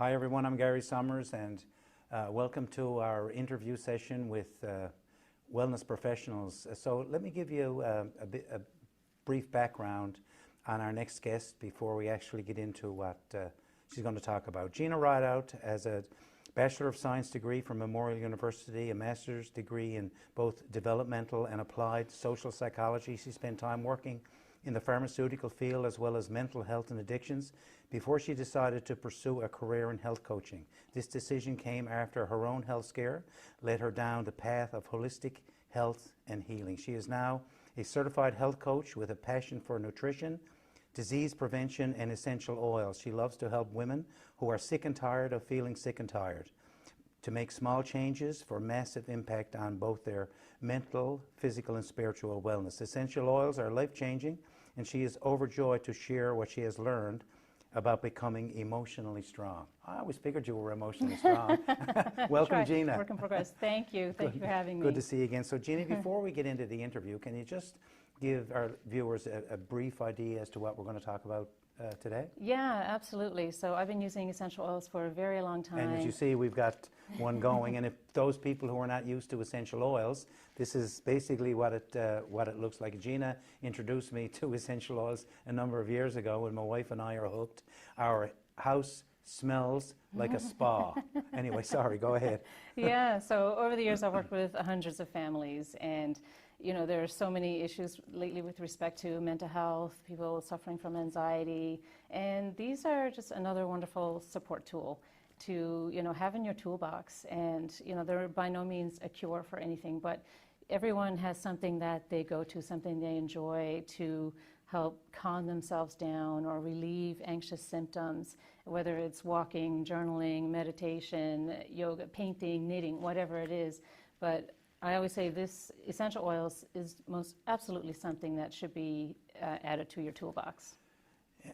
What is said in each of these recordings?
Hi everyone, I'm Gary Summers and welcome to our interview session with wellness professionals. So let me give you a brief background on our next guest before we actually get into what she's going to talk about. Gina Rideout has a Bachelor of Science degree from Memorial University, a master's degree in both developmental and applied social psychology. She spent time working in the pharmaceutical field as well as mental health and addictions before she decided to pursue a career in health coaching. This decision came after her own health scare led her down the path of holistic health and healing. She is now a certified health coach with a passion for nutrition, disease prevention, and essential oils. She loves to help women who are sick and tired of feeling sick and tired to make small changes for massive impact on both their mental, physical, and spiritual wellness. Essential oils are life-changing, and she is overjoyed to share what she has learned about becoming emotionally strong. I always figured you were emotionally strong. Welcome, Gina. Work in progress. Thank you. Thank you for having me. Good to see you again. So, Gina, before we get into the interview, can you just give our viewers a brief idea as to what we're going to talk about today? Yeah, absolutely. So I've been using essential oils for a very long time. And as you see, we've got one going. And if those people who are not used to essential oils, this is basically what it looks like. Gina introduced me to essential oils a number of years ago when my wife and I are hooked. Our house smells like a spa. Anyway, sorry, go ahead. Yeah, so over the years I've worked with hundreds of families, and you know, there are so many issues lately with respect to mental health, people suffering from anxiety, and these are just another wonderful support tool to, you know, have in your toolbox. And, you know, they're by no means a cure for anything, but everyone has something that they go to, something they enjoy to help calm themselves down or relieve anxious symptoms, whether it's walking, journaling, meditation, yoga, painting, knitting, whatever it is. But I always say this essential oils is most absolutely something that should be added to your toolbox.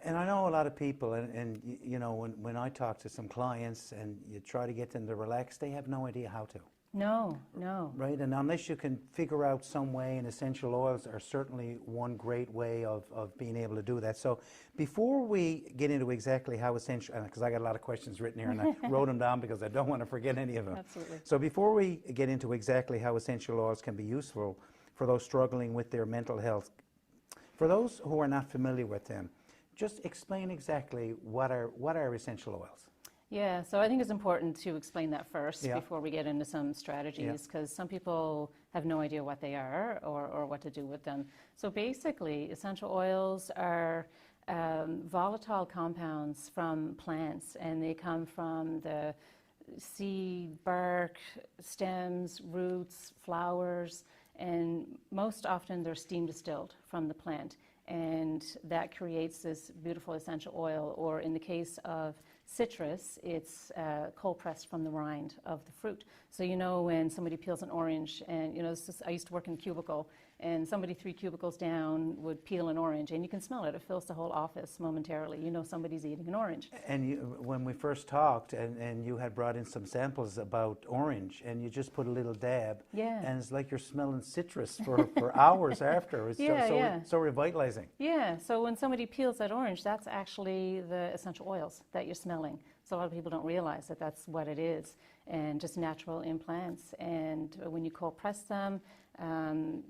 And I know a lot of people, and you know, when I talk to some clients and you try to get them to relax, they have no idea how to. No, no. Right, and unless you can figure out some way, and essential oils are certainly one great way of being able to do that. So before we get into exactly how essential, because I got a lot of questions written here and I wrote them down because I don't want to forget any of them. Absolutely. So before we get into exactly how essential oils can be useful for those struggling with their mental health, for those who are not familiar with them, just explain exactly what are essential oils. Yeah, so I think it's important to explain that first Yeah. before we get into some strategies, because some people have no idea what they are or what to do with them. So basically, essential oils are volatile compounds from plants, and they come from the seed, bark, stems, roots, flowers, and most often they're steam distilled from the plant. And that creates this beautiful essential oil, or in the case of citrus, it's cold pressed from the rind of the fruit. So you know when somebody peels an orange, and you know, I used to work in a cubicle, and somebody 3 cubicles down would peel an orange, and you can smell it. It fills the whole office momentarily. You know somebody's eating an orange. And when we first talked, and you had brought in some samples about orange, and you just put a little dab, Yeah. and it's like you're smelling citrus for hours after. It's so revitalizing. Yeah, so when somebody peels that orange, that's actually the essential oils that you're smelling. So a lot of people don't realize that that's what it is, and just natural in plants. And when you cold press them, and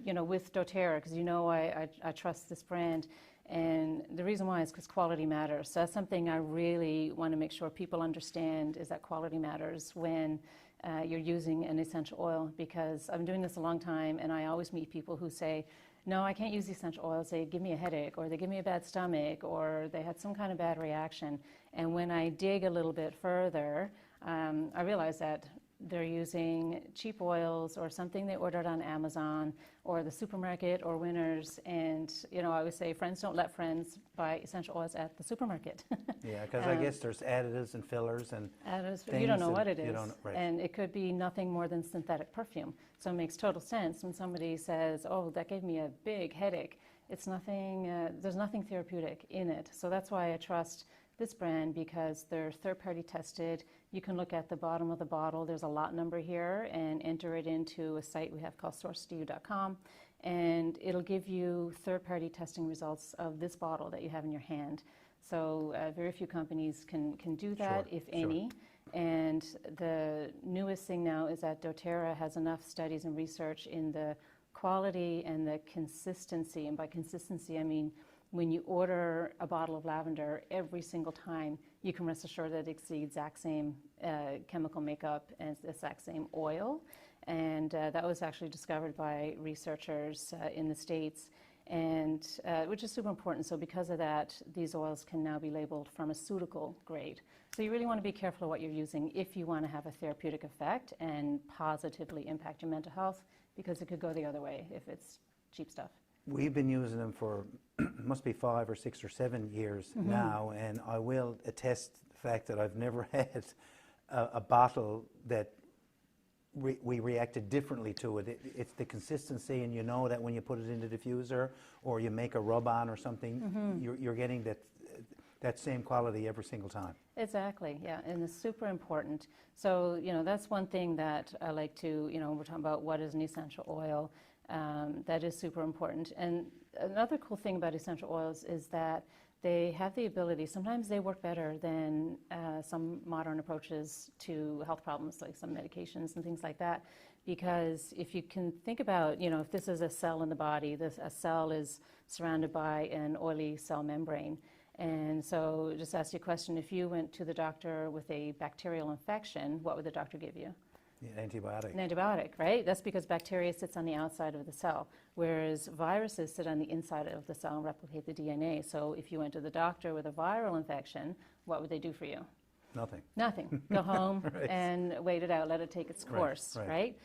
you know, with doTERRA, because you know I trust this brand, and the reason why is because quality matters. So that's something I really want to make sure people understand, is that quality matters when you're using an essential oil, because I've been doing this a long time, and I always meet people who say, no, I can't use essential oils. They give me a headache, or they give me a bad stomach, or they had some kind of bad reaction. And when I dig a little bit further, I realize that they're using cheap oils or something they ordered on Amazon or the supermarket or Winners. And, you know, I always say friends don't let friends buy essential oils at the supermarket. Yeah, because I guess there's additives and fillers and things. You don't know what it is. Right. And it could be nothing more than synthetic perfume. So it makes total sense when somebody says, oh, that gave me a big headache. It's nothing, there's nothing therapeutic in it. So that's why I trust this brand, because they're third-party tested. You can look at the bottom of the bottle. There's a lot number here, and enter it into a site we have called sourcetoyou.com, and it'll give you third-party testing results of this bottle that you have in your hand. So very few companies can do that, Sure, if sure. any. And the newest thing now is that doTERRA has enough studies and research in the quality and the consistency. And by consistency, I mean when you order a bottle of lavender, every single time you can rest assured that it's the exact same chemical makeup and the exact same oil. And that was actually discovered by researchers in the States, and which is super important. So because of that, these oils can now be labeled pharmaceutical grade. So you really want to be careful of what you're using if you want to have a therapeutic effect and positively impact your mental health, because it could go the other way if it's cheap stuff. We've been using them for must be 5 or 6 or 7 years now, and I will attest the fact that I've never had a bottle that we reacted differently to it. It's the consistency, and you know that when you put it in the diffuser or you make a rub-on or something, you're getting that same quality every single time. Exactly, yeah, and it's super important. So, that's one thing that I like to, we're talking about what is an essential oil. That is super important. And another cool thing about essential oils is that they have the ability, sometimes they work better than some modern approaches to health problems, like some medications and things like that. Because if you can think about, if this is a cell in the body, a cell is surrounded by an oily cell membrane. And so just ask you a question, if you went to the doctor with a bacterial infection, what would the doctor give you? An antibiotic. An antibiotic, right? That's because bacteria sits on the outside of the cell, whereas viruses sit on the inside of the cell and replicate the DNA. So if you went to the doctor with a viral infection, what would they do for you? Nothing. Nothing. Go home Right. and wait it out, let it take its course, right?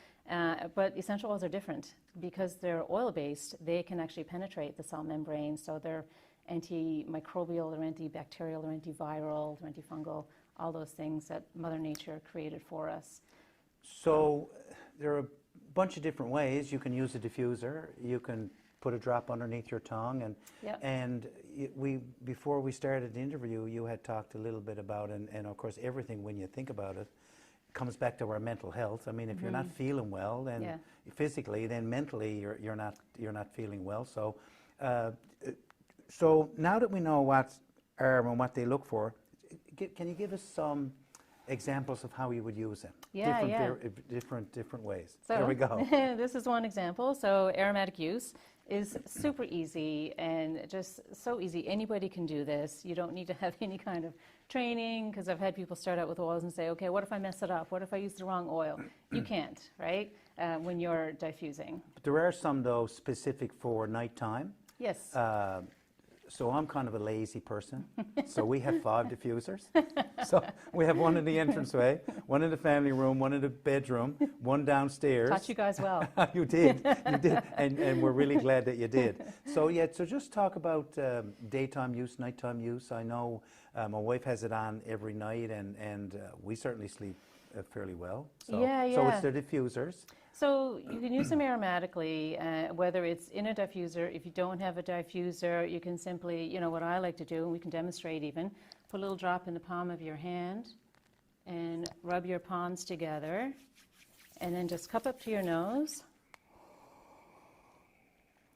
But essential oils are different. Because they're oil-based, they can actually penetrate the cell membrane, so they're antimicrobial, they're antibacterial, they're antiviral, they're antifungal, all those things that Mother Nature created for us. So there are a bunch of different ways. You can use a diffuser. You can put a drop underneath your tongue. And before we started the interview, you had talked a little bit about, and of course everything, when you think about it, comes back to our mental health. I mean, if you're not feeling well, then physically, then mentally you're not feeling well. So so now that we know what are and what they look for, can you give us some examples of how you would use them? Different ways. So there we go. This is one example. So aromatic use is super easy and just so easy. Anybody can do this. You don't need to have any kind of training, because I've had people start out with oils and say, okay, what if I mess it up? What if I use the wrong oil? You can't, right? When you're diffusing. But there are some, though, specific for nighttime. Yes. So I'm kind of a lazy person. So we have 5 diffusers. So we have one in the entranceway, one in the family room, one in the bedroom, one downstairs. Taught you guys well. You did, and we're really glad that you did. So so just talk about daytime use, nighttime use. I know my wife has it on every night, and we certainly sleep fairly well. So, So it's the diffusers. So you can use them aromatically, whether it's in a diffuser. If you don't have a diffuser, you can simply, what I like to do, and we can demonstrate even, put a little drop in the palm of your hand and rub your palms together, and then just cup up to your nose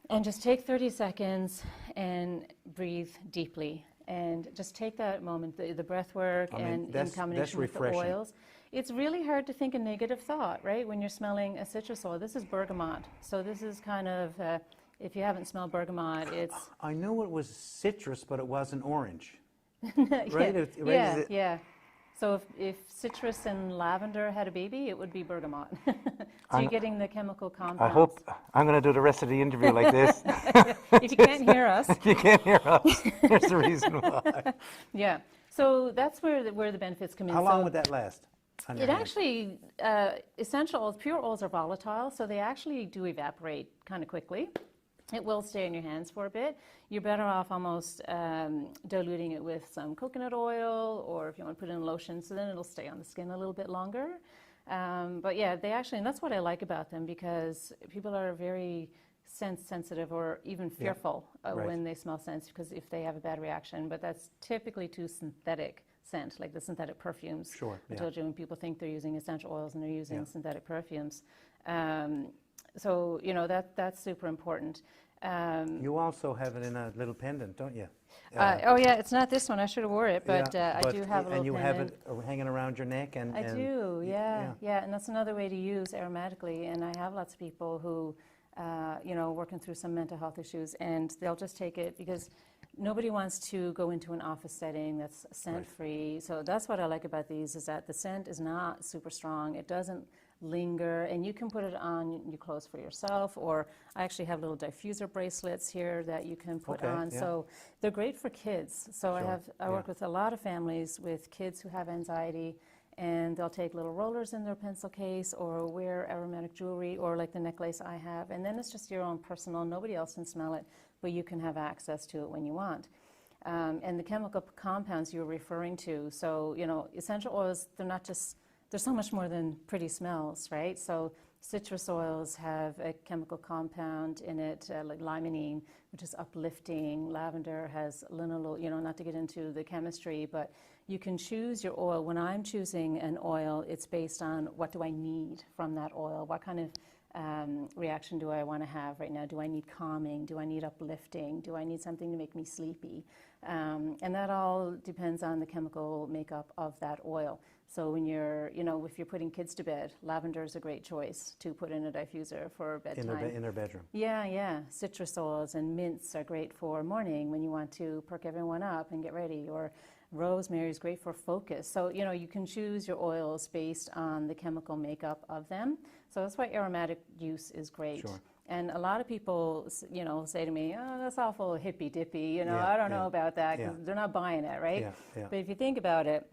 and just take 30 seconds and breathe deeply. And just take that moment, the breath work, and in combination with the oils. It's really hard to think a negative thought, right? When you're smelling a citrus oil. This is bergamot. So this is kind of, if you haven't smelled bergamot, it's... I knew it was citrus, but it wasn't orange. Right? Yeah. So if citrus and lavender had a baby, it would be bergamot. So you're getting the chemical compounds. I hope I'm going to do the rest of the interview like this. If you can't hear us. If you can't hear us, there's the reason why. Yeah. So that's where the benefits come in. How long would that last? It actually, essential oils, pure oils are volatile, so they actually do evaporate kind of quickly. It will stay in your hands for a bit. You're better off almost diluting it with some coconut oil, or if you want to put in lotion, so then it'll stay on the skin a little bit longer. But yeah, they actually, and that's what I like about them, because people are very sensitive or even fearful when they smell scents, because if they have a bad reaction. But that's typically to synthetic scent, like the synthetic perfumes. Sure. I told you, when people think they're using essential oils and they're using synthetic perfumes. So that's super important. You also have it in a little pendant, don't you? Oh yeah, it's not this one. I should have wore it, but yeah, I do have a little and you pendant. have it hanging around your neck, and I do, yeah, yeah. and that's another way to use aromatically. And I have lots of people who, working through some mental health issues, and they'll just take it because nobody wants to go into an office setting that's scent-free. So that's what I like about these, is that the scent is not super strong. It doesn't linger, and you can put it on your clothes for yourself, or I actually have little diffuser bracelets here that you can put on. Yeah. So they're great for kids. So Sure. I work with a lot of families with kids who have anxiety, and they'll take little rollers in their pencil case or wear aromatic jewelry, or like the necklace I have, and then it's just your own personal, nobody else can smell it, but you can have access to it when you want. And the chemical compounds you're referring to, so essential oils, they're so much more than pretty smells, right? So citrus oils have a chemical compound in it, like limonene, which is uplifting. Lavender has linalool, not to get into the chemistry, but you can choose your oil. When I'm choosing an oil, it's based on what do I need from that oil? What kind of reaction do I want to have right now? Do I need calming? Do I need uplifting? Do I need something to make me sleepy? And that all depends on the chemical makeup of that oil. So when you're, if you're putting kids to bed, lavender is a great choice to put in a diffuser for bedtime. In their bedroom. Yeah. Citrus oils and mints are great for morning when you want to perk everyone up and get ready. Or rosemary is great for focus. So, you can choose your oils based on the chemical makeup of them. So that's why aromatic use is great. Sure. And a lot of people, say to me, oh, that's awful hippy-dippy, Yeah, I don't know about that, because yeah. they're not buying it, right? Yeah. But if you think about it,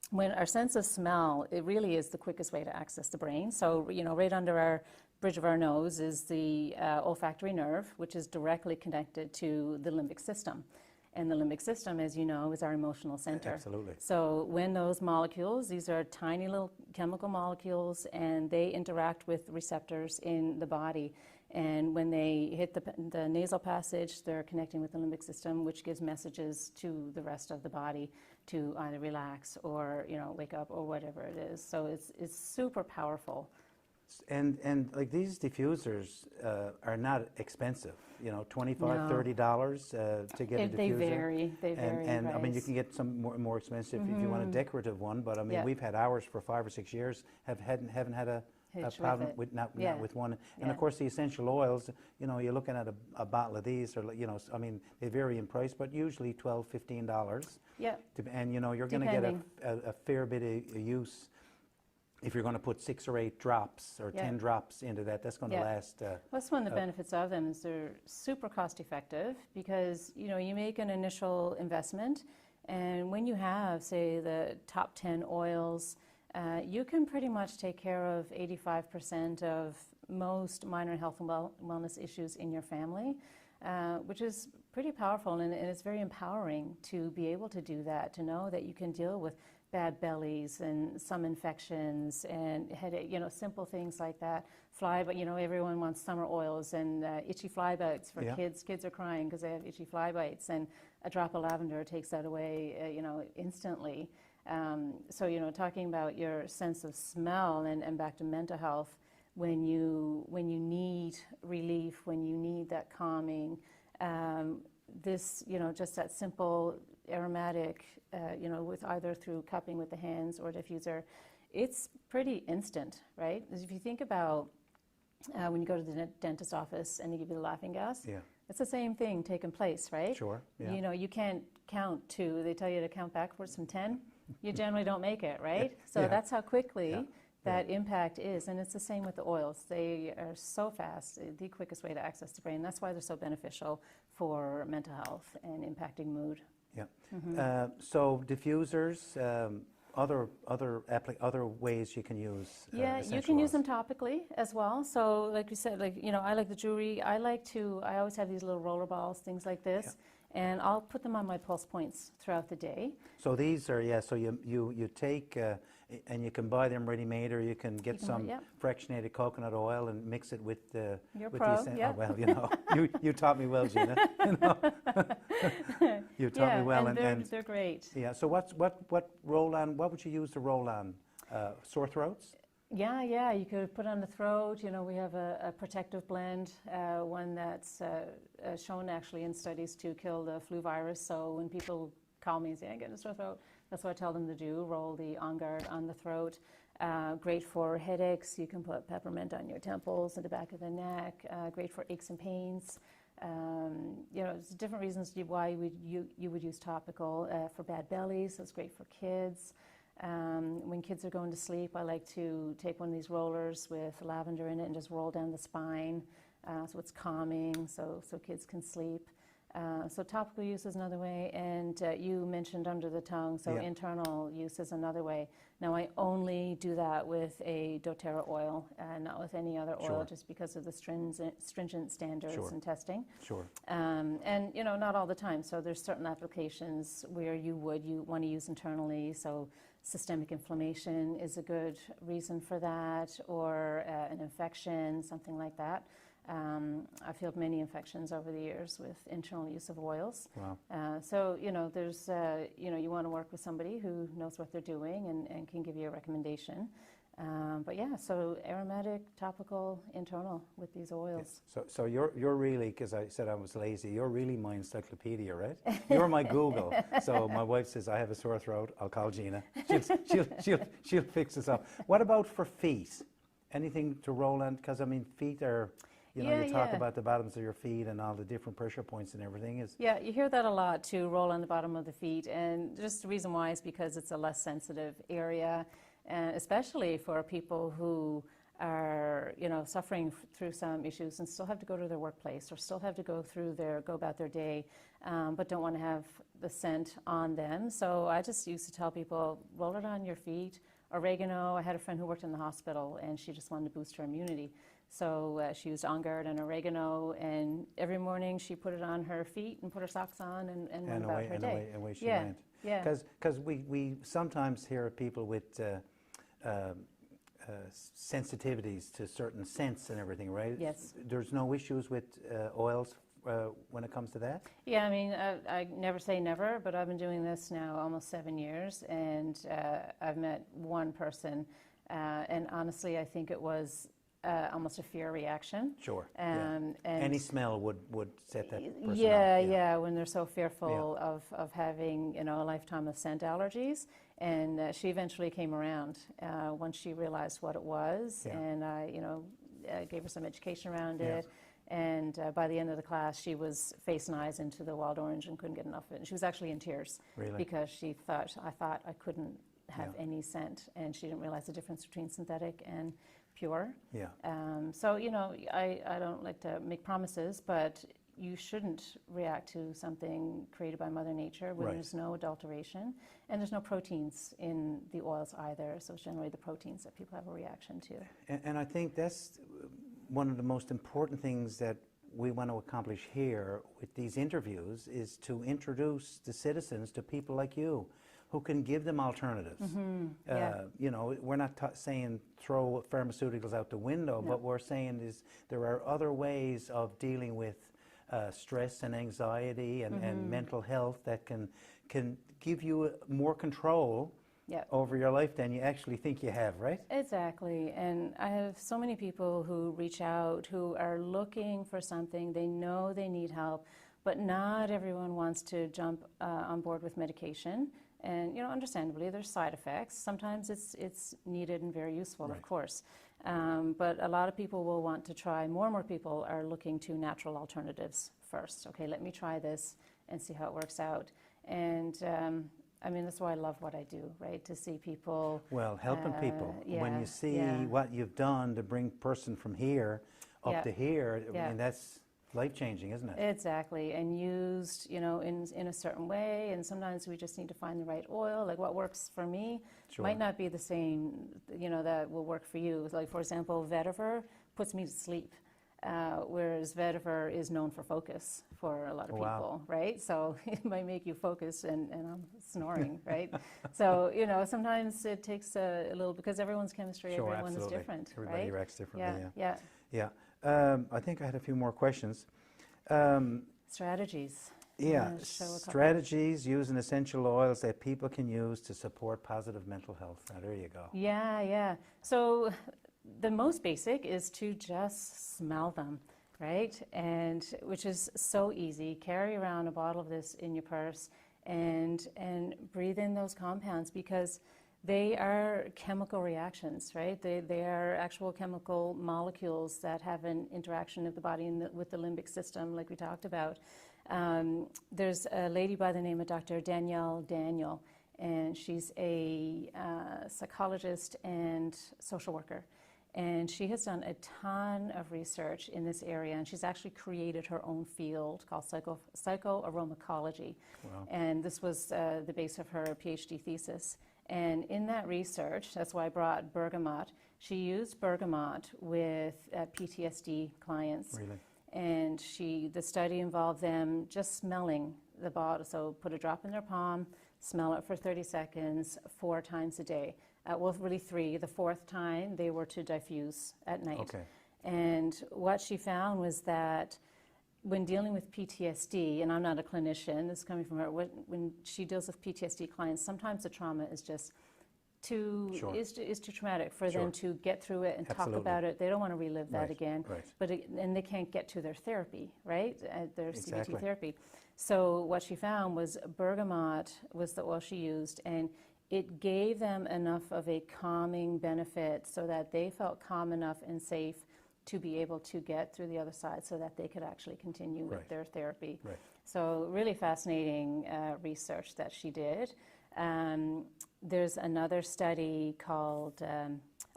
when our sense of smell, it really is the quickest way to access the brain. So, right under our bridge of our nose is the olfactory nerve, which is directly connected to the limbic system. And the limbic system, as you know, is our emotional center. Absolutely. So when those molecules, these are tiny little chemical molecules, and they interact with receptors in the body. And when they hit the nasal passage, they're connecting with the limbic system, which gives messages to the rest of the body to either relax or, wake up or whatever it is. So it's super powerful. And like these diffusers are not expensive, $25, No. $30 to get a diffuser. They vary. And in I mean, you price. can get some more expensive if you want a decorative one. But I mean, Yeah. we've had ours for 5 or 6 years. Haven't had a Hitch problem with it. with not Yeah. with one. And Yeah. of course, the essential oils. You're looking at a bottle of these, or I mean, they vary in price, but usually $12, $15. Yeah. And you're going to get a fair bit of use. If you're going to put 6 or 8 drops or 10 drops into that, that's going to last. That's one of the benefits of them, is they're super cost effective, because you make an initial investment, and when you have, say, the top 10 oils, you can pretty much take care of 85% of most minor health and wellness issues in your family, which is pretty powerful, and it's very empowering to be able to do that, to know that you can deal with bad bellies and some infections and headache, simple things like that. But everyone wants summer oils and itchy fly bites for kids. Kids are crying because they have itchy fly bites, and a drop of lavender takes that away, instantly. So, talking about your sense of smell and back to mental health, when you need relief, when you need that calming, this, just that simple aromatic, with either through cupping with the hands or diffuser, it's pretty instant, right? Because if you think about when you go to the dentist office and they give you the laughing gas, it's the same thing taking place, right? Sure. Yeah. You can't count to, they tell you to count backwards from 10. You generally don't make it, right? So that's how quickly that impact is. And it's the same with the oils. They are so fast, the quickest way to access the brain. That's why they're so beneficial for mental health and impacting mood. Yeah. So diffusers, other ways you can use. You can use them topically as well. So, like you said, I like the jewelry. I always have these little roller balls, things like this, and I'll put them on my pulse points throughout the day. So these are so you take and you can buy them ready-made, or you can get some fractionated coconut oil and mix it with the. You're with pro, the, yeah. Oh, well, you taught me well, Gina. You taught me well, and they're great. Yeah. So what would you use to roll on? Sore throats? Yeah, you could put on the throat. You know, we have a protective blend, one that's shown actually in studies to kill the flu virus. So when people call me and say, I'm getting a sore throat, that's what I tell them to do, roll the On Guard on the throat. Great for headaches. You can put peppermint on your temples and the back of the neck. Great for aches and pains. You know, there's different reasons why you would use topical. For bad bellies, so it's great for kids. When kids are going to sleep, I like to take one of these rollers with lavender in it and just roll down the spine, so it's calming, so kids can sleep. So topical use is another way, and you mentioned under the tongue, so internal use is another way. Now I only do that with a doTERRA oil, not with any other oil, just because of the stringent standards and testing. And you know, not all the time. So there's certain applications where you want to use internally. So systemic inflammation is a good reason for that, or an infection, something like that. I've healed many infections over the years with internal use of oils. So, you know, there's, you know, you want to work with somebody who knows what they're doing and can give you a recommendation. But yeah, so aromatic, topical, internal with these oils. So you're really, because I said I was lazy, you're really my encyclopedia, right? You're my Google. So my wife says, I have a sore throat, I'll call Gina. She'll fix us up. What about for feet? Anything to roll on? Because I mean, feet are... You know, you talk about the bottoms of your feet and all the different pressure points and everything. Yeah, you hear that a lot, to roll on the bottom of the feet. And just the reason why is because it's a less sensitive area, especially for people who are, you know, suffering through some issues and still have to go to their workplace or still have to go about their day, but don't want to have the scent on them. So I just used to tell people, roll it on your feet. Oregano, I had a friend who worked in the hospital and she just wanted to boost her immunity. So she used On Guard and oregano, and every morning she put it on her feet and put her socks on and went about her day. And away she went. Because we sometimes hear people with sensitivities to certain scents and everything, right? Yes. There's no issues with oils when it comes to that? Yeah, I mean, I never say never, but I've been doing this now almost 7 years, and I've met one person, and honestly, I think it was almost a fear reaction. And any smell would set that person off. Yeah, when they're so fearful of having, you know, a lifetime of scent allergies. And she eventually came around once she realized what it was, and I, you know, gave her some education around it. And by the end of the class, she was face and eyes into the wild orange and couldn't get enough of it. And she was actually in tears because she thought, I couldn't have any scent, and she didn't realize the difference between synthetic and pure. So, you know, I don't like to make promises, but you shouldn't react to something created by Mother Nature when there's no adulteration, and there's no proteins in the oils either. So it's generally the proteins that people have a reaction to. And I think that's one of the most important things that we want to accomplish here with these interviews, is to introduce the citizens to people like you who can give them alternatives. You know, we're not saying throw pharmaceuticals out the window, but we're saying is there are other ways of dealing with stress and anxiety and mental health that can give you more control over your life than you actually think you have, right? Exactly. And I have so many people who reach out who are looking for something. They know they need help, but not everyone wants to jump on board with medication. And, you know, understandably, there's side effects. Sometimes it's needed and very useful, of course. But a lot of people will want to try, more and more people are looking to natural alternatives first. Okay, let me try this and see how it works out. And I mean, that's why I love what I do, right? To see people... Well, helping people. When you see what you've done to bring person from here up to here, I mean, that's life-changing, isn't it? Exactly, and used, you know, in a certain way, and sometimes we just need to find the right oil. Like what works for me might not be the same, you know, that will work for you. Like, for example, vetiver puts me to sleep. Whereas vetiver is known for focus for a lot of people, right? So it might make you focus, and I'm snoring, right? So, you know, sometimes it takes a little, because everyone's chemistry, everyone is different, Everybody reacts differently, Yeah. I think I had a few more questions. Strategies. Yeah, wanna show a couple? strategies using essential oils that people can use to support positive mental health. Now, there you go. Yeah. So the most basic is to just smell them, right? And which is so easy. Carry around a bottle of this in your purse and breathe in those compounds, because they are chemical reactions, right? They are actual chemical molecules that have an interaction of the body with the limbic system, like we talked about. There's a lady by the name of Dr. Danielle Daniel, and she's a psychologist and social worker. And she has done a ton of research in this area, and she's actually created her own field called psychoaromacology. Wow. And this was the base of her PhD thesis. And in that research, that's why I brought bergamot. She used bergamot with PTSD clients. Really? And the study involved them just smelling the bottle. So put a drop in their palm, smell it for 30 seconds, 4 times a day. Well, really 3. The 4th time, they were to diffuse at night. Okay. And what she found was that when dealing with PTSD, and I'm not a clinician, this is coming from her, when she deals with PTSD clients, sometimes the trauma is just too too traumatic for them to get through it and talk about it. They don't want to relive that again. Right. And they can't get to their therapy, right? Their Exactly. CBT therapy. So what she found was bergamot was the oil she used, and it gave them enough of a calming benefit so that they felt calm enough and safe to be able to get through the other side, so that they could actually continue with their therapy. Right. So really fascinating research that she did. There's another study called,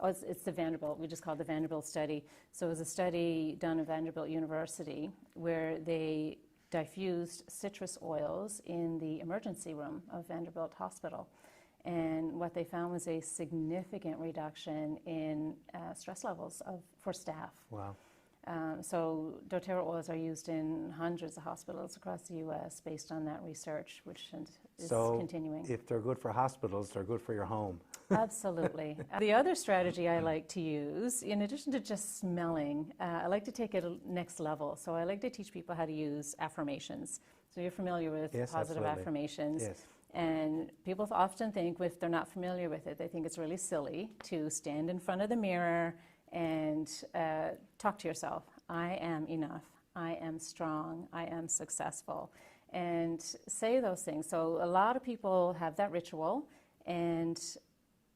it's the Vanderbilt, we just call it the Vanderbilt study. So it was a study done at Vanderbilt University where they diffused citrus oils in the emergency room of Vanderbilt Hospital. And what they found was a significant reduction in stress levels for staff. Wow. So doTERRA oils are used in hundreds of hospitals across the U.S. based on that research, which is continuing. If they're good for hospitals, they're good for your home. Absolutely. The other strategy I like to use, in addition to just smelling, I like to take it next level. So I like to teach people how to use affirmations. So you're familiar with positive affirmations. Yes. And people often think, if they're not familiar with it, they think it's really silly to stand in front of the mirror and talk to yourself. I am enough. I am strong. I am successful. And say those things. So a lot of people have that ritual, and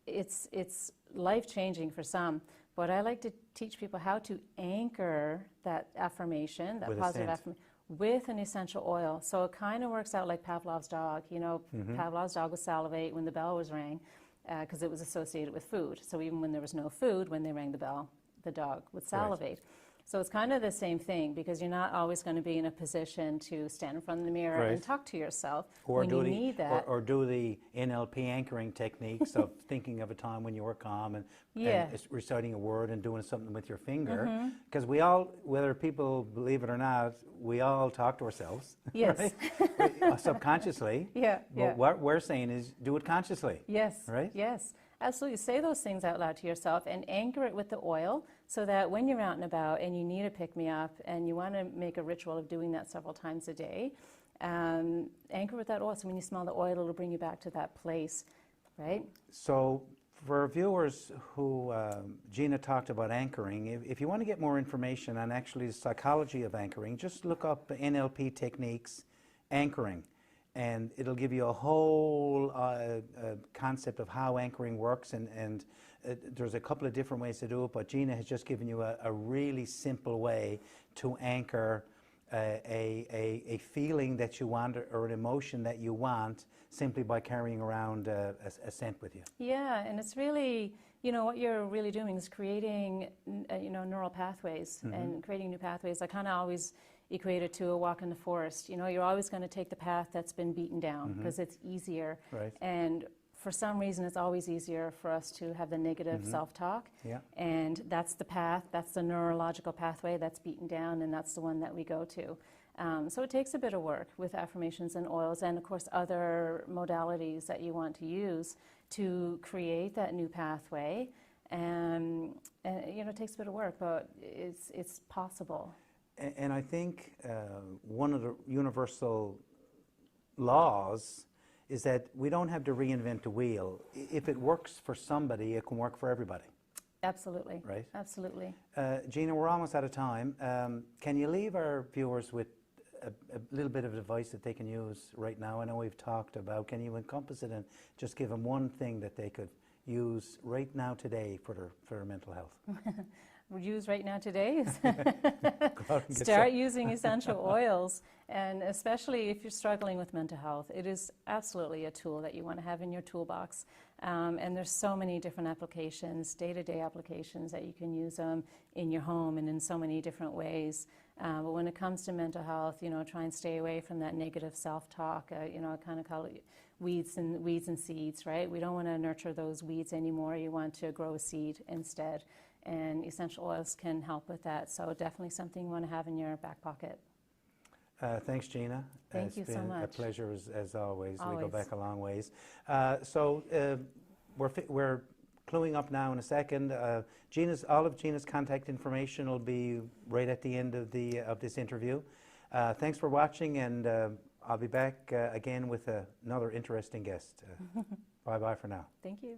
it's life-changing for some. But I like to teach people how to anchor that affirmation, that positive affirmation, with an essential oil. So it kind of works out like Pavlov's dog. You know, Pavlov's dog would salivate when the bell was rang, because it was associated with food. So even when there was no food, when they rang the bell, the dog would salivate. Right. So it's kind of the same thing, because you're not always going to be in a position to stand in front of the mirror and talk to yourself when you need that. Or do the NLP anchoring techniques of thinking of a time when you were calm and reciting a word and doing something with your finger. Because we all, whether people believe it or not, we all talk to ourselves. Yes. Right? Subconsciously. But what we're saying is do it consciously. Yes. Right? Yes. Absolutely. Say those things out loud to yourself and anchor it with the oil, so that when you're out and about and you need a pick-me-up and you want to make a ritual of doing that several times a day, anchor with that oil. So when you smell the oil, it'll bring you back to that place, right? So for viewers who Gina talked about anchoring, if you want to get more information on actually the psychology of anchoring, just look up NLP techniques, anchoring. And it'll give you a whole concept of how anchoring works, and there's a couple of different ways to do it, but Gina has just given you a really simple way to anchor a feeling that you want or an emotion that you want simply by carrying around a scent with you. Yeah, and it's really, what you're really doing is creating, neural pathways and creating new pathways. I kind of always equate it to a walk in the forest. You're always going to take the path that's been beaten down because it's easier. Right. And for some reason, it's always easier for us to have the negative self-talk. Yeah. And that's the path, that's the neurological pathway that's beaten down, and that's the one that we go to. So it takes a bit of work with affirmations and oils, and of course other modalities that you want to use to create that new pathway. And it takes a bit of work, but it's possible. And I think one of the universal laws is that we don't have to reinvent the wheel. If it works for somebody, it can work for everybody. Absolutely. Right? Absolutely. Gina, we're almost out of time. Can you leave our viewers with a little bit of advice that they can use right now? I know we've talked about, can you encompass it and just give them one thing that they could use right now today for their mental health? Use right now today is Go out and get start some. using essential oils, and especially if you're struggling with mental health, it is absolutely a tool that you want to have in your toolbox. And there's so many different applications, day-to-day applications, that you can use them in your home and in so many different ways. But when it comes to mental health, try and stay away from that negative self-talk. I kind of call it weeds and seeds, right? We don't want to nurture those weeds anymore. You want to grow a seed instead. And essential oils can help with that. So definitely something you want to have in your back pocket. Thanks, Gina. Thank you so much. It's been a pleasure as always. We go Always. back a long ways. We're cluing up now in a second. All of Gina's contact information will be right at the end of this interview. Thanks for watching, and I'll be back again with another interesting guest. Bye-bye for now. Thank you.